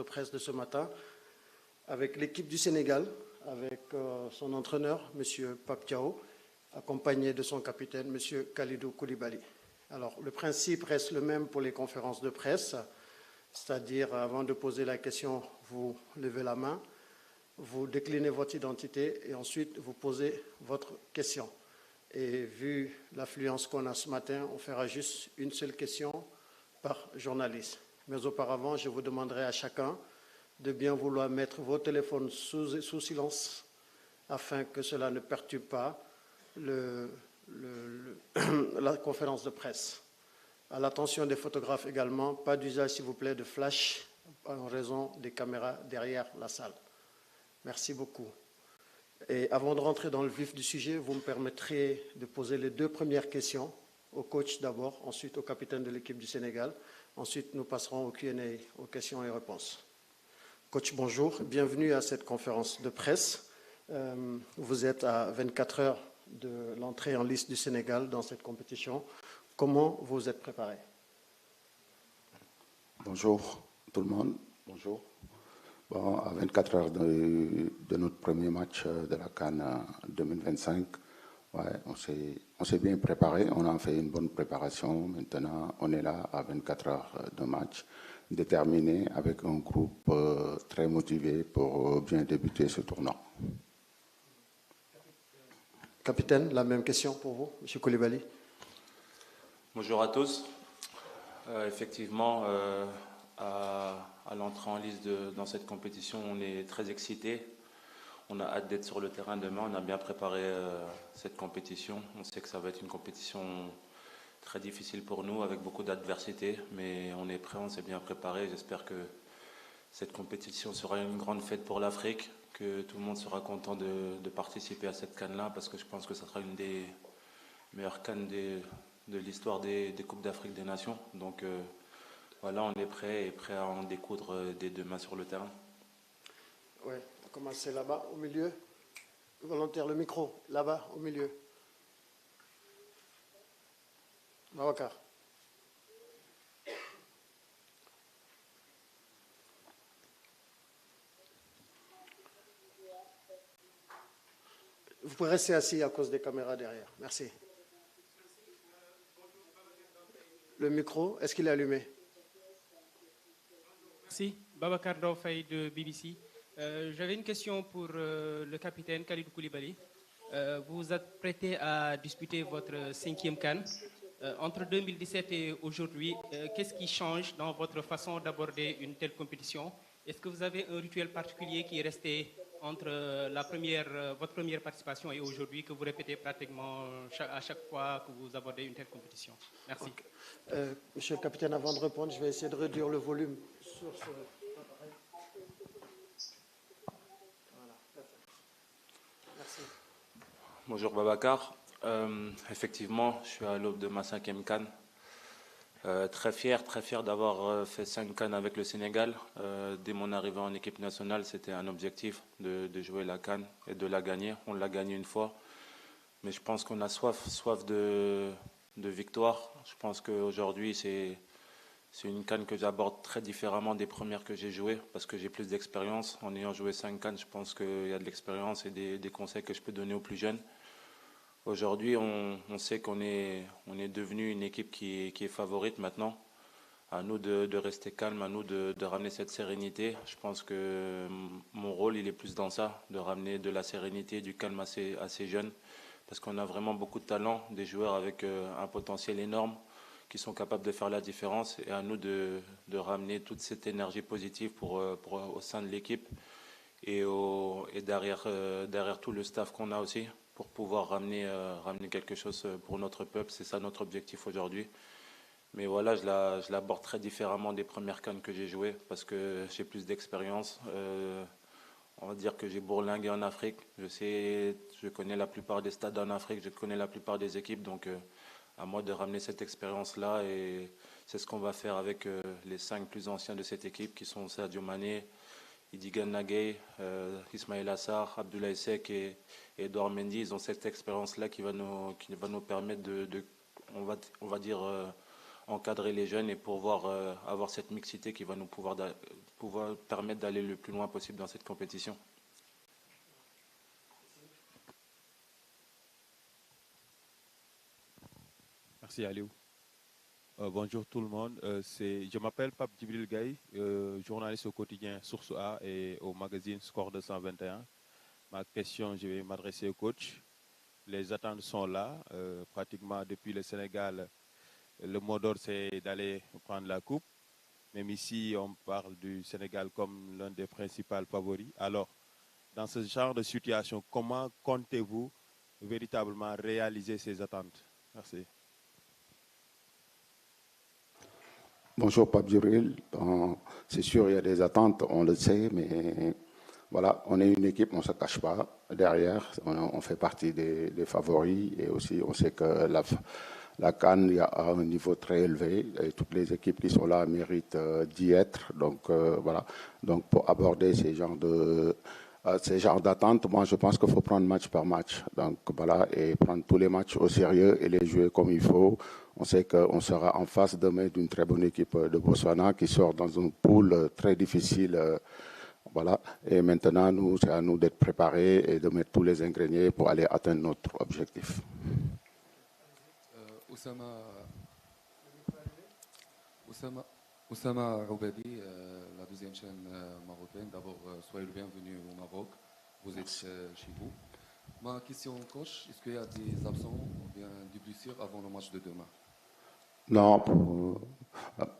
presse de ce matin avec l'équipe du Sénégal, avec son entraîneur, M. Pape Thiaw, accompagné de son capitaine, M. Kalidou Koulibaly. Alors, le principe reste le même pour les conférences de presse, c'est-à-dire, avant de poser la question, vous levez la main, vous déclinez votre identité et ensuite vous posez votre question. Et vu l'affluence qu'on a ce matin, on fera juste une seule question par journaliste. Mais auparavant, je vous demanderai à chacun de bien vouloir mettre vos téléphones sous silence afin que cela ne perturbe pas la conférence de presse. À l'attention des photographes également, pas d'usage s'il vous plaît de flash en raison des caméras derrière la salle. Merci beaucoup. Et avant de rentrer dans le vif du sujet, vous me permettrez de poser les deux premières questions au coach d'abord, ensuite au capitaine de l'équipe du Sénégal. Ensuite, nous passerons au Q&A, aux questions et réponses. Coach, bonjour. Bienvenue à cette conférence de presse. Vous êtes à 24 heures de l'entrée en liste du Sénégal dans cette compétition. Comment vous êtes préparé? Bonjour tout le monde. Bonjour. Bon, à 24 heures de notre premier match de la CAN 2025, ouais, on s'est bien préparé. On a fait une bonne préparation. Maintenant, on est là à 24 heures de match, déterminé avec un groupe très motivé pour bien débuter ce tournoi. Capitaine, la même question pour vous, M. Koulibaly. Bonjour à tous. Effectivement, à l'entrée en liste dans cette compétition, on est très excités. On a hâte d'être sur le terrain demain. On a bien préparé cette compétition. On sait que ça va être une compétition très difficile pour nous, avec beaucoup d'adversité. Mais on est prêt, on s'est bien préparé. J'espère que cette compétition sera une grande fête pour l'Afrique, que tout le monde sera content de participer à cette CAN-là, parce que je pense que ça sera une des meilleures CAN de l'histoire des Coupes d'Afrique des Nations. Donc voilà, on est prêt à en découdre dès demain sur le terrain. Oui, on va commencer là-bas, au milieu. Volontaire, le micro, là-bas, au milieu. Babacar. Vous pouvez rester assis à cause des caméras derrière. Merci. Le micro, est-ce qu'il est allumé? Merci. Babacar Daoufay de BBC. J'avais une question pour le capitaine Kalidou Koulibaly. Vous vous apprêtez à disputer votre 5e CAN. Entre 2017 et aujourd'hui, qu'est-ce qui change dans votre façon d'aborder une telle compétition? Est-ce que vous avez un rituel particulier qui est resté entre votre première participation et aujourd'hui, que vous répétez pratiquement à chaque fois que vous abordez une telle compétition? Merci. Okay. Monsieur le capitaine, avant de répondre, je vais essayer de réduire le volume sur ce appareil. Voilà, merci. Bonjour Babacar. Effectivement, je suis à l'aube de ma 5e CAN. Très fier d'avoir fait 5 CAN avec le Sénégal. Dès mon arrivée en équipe nationale, c'était un objectif de jouer la CAN et de la gagner. On l'a gagnée une fois, mais je pense qu'on a soif de victoire. Je pense qu'aujourd'hui, c'est une CAN que j'aborde très différemment des premières que j'ai jouées, parce que j'ai plus d'expérience. En ayant joué 5 CAN, je pense qu'il y a de l'expérience et des conseils que je peux donner aux plus jeunes. Aujourd'hui, on sait qu'on est devenu une équipe qui est favorite maintenant. À nous de rester calme, à nous de ramener cette sérénité. Je pense que mon rôle, il est plus dans ça, de ramener de la sérénité, du calme à ces jeunes. Parce qu'on a vraiment beaucoup de talent, des joueurs avec un potentiel énorme, qui sont capables de faire la différence. Et à nous de ramener toute cette énergie positive au sein de l'équipe et derrière tout le staff qu'on a aussi, pour pouvoir ramener quelque chose pour notre peuple. C'est ça notre objectif aujourd'hui. Mais voilà, je l'aborde très différemment des premières CAN que j'ai jouées, parce que j'ai plus d'expérience. On va dire que j'ai bourlingué en Afrique. Je connais la plupart des stades en Afrique, je connais la plupart des équipes. Donc à moi de ramener cette expérience-là. Et c'est ce qu'on va faire avec les 5 plus anciens de cette équipe, qui sont Sadio Mané, Idi Gana Gueye, Ismaïla Sarr, Abdoulaye Seck et Edouard Mendy. Ils ont cette expérience-là qui va nous permettre on va dire, encadrer les jeunes et pouvoir avoir cette mixité qui va nous pouvoir permettre d'aller le plus loin possible dans cette compétition. Merci Aliou. Bonjour tout le monde. Je m'appelle Pape Djibril Gaye, journaliste au quotidien Source A et au magazine Score 221. Ma question, je vais m'adresser au coach. Les attentes sont là. Pratiquement depuis le Sénégal, le mot d'ordre c'est d'aller prendre la coupe. Même ici, on parle du Sénégal comme l'un des principaux favoris. Alors, dans ce genre de situation, comment comptez-vous véritablement réaliser ces attentes? Merci. Bonjour Pape Djibril. C'est sûr, il y a des attentes, on le sait, mais voilà, on est une équipe, on ne se cache pas. Derrière, on fait partie des favoris et aussi on sait que la CAN il y a un niveau très élevé et toutes les équipes qui sont là méritent d'y être. Donc voilà, donc pour aborder ces genres d'attentes, moi je pense qu'il faut prendre match par match. Donc voilà, et prendre tous les matchs au sérieux et les jouer comme il faut. On sait qu'on sera en face demain d'une très bonne équipe de Botswana qui sort dans une poule très difficile. Voilà. Et maintenant, c'est à nous d'être préparés et de mettre tous les ingrédients pour aller atteindre notre objectif. Oussama Roubedi, la deuxième chaîne marocaine. D'abord, soyez le bienvenu au Maroc. Vous êtes chez vous. Ma question, coach, est-ce qu'il y a des absents ou bien des blessures avant le match de demain? Non.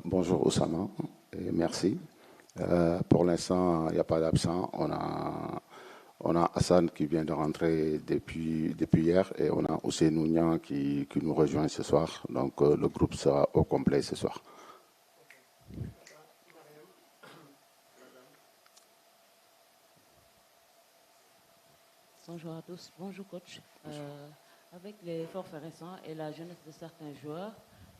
Bonjour Oussama et merci. Pour l'instant, il n'y a pas d'absent. On a Hassan qui vient de rentrer depuis hier et on a Ousseinou Niang qui nous rejoint ce soir. Donc le groupe sera au complet ce soir. Bonjour à tous. Bonjour coach. Avec les forfaits récents et la jeunesse de certains joueurs,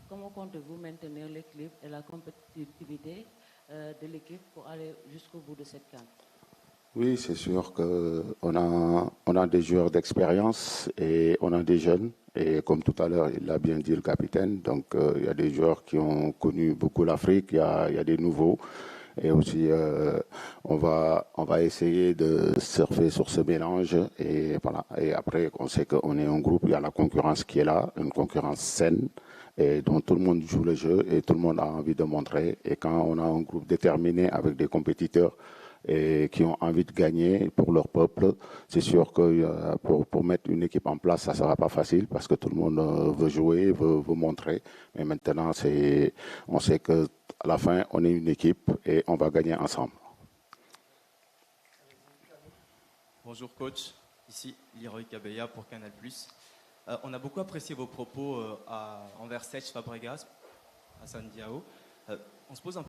comment comptez-vous maintenir l'équilibre et la compétitivité de l'équipe pour aller jusqu'au bout de cette CAN? Oui, c'est sûr qu'on a des joueurs d'expérience et on a des jeunes. Et comme tout à l'heure, il l'a bien dit le capitaine, donc il y a des joueurs qui ont connu beaucoup l'Afrique, il y a des nouveaux. Et aussi, on va essayer de surfer sur ce mélange. Et voilà. Et après, on sait qu'on est un groupe, il y a la concurrence qui est là, une concurrence saine, et dont tout le monde joue le jeu et tout le monde a envie de montrer. Et quand on a un groupe déterminé avec des compétiteurs et qui ont envie de gagner pour leur peuple, c'est sûr que pour mettre une équipe en place, ça ne sera pas facile parce que tout le monde veut jouer, veut montrer. Mais maintenant, on sait que à la fin, on est une équipe et on va gagner ensemble. Bonjour coach, ici Leroy Kabeya pour Canal+. On a beaucoup apprécié vos propos envers Serge Fabregas, Hassan Diao. On se pose un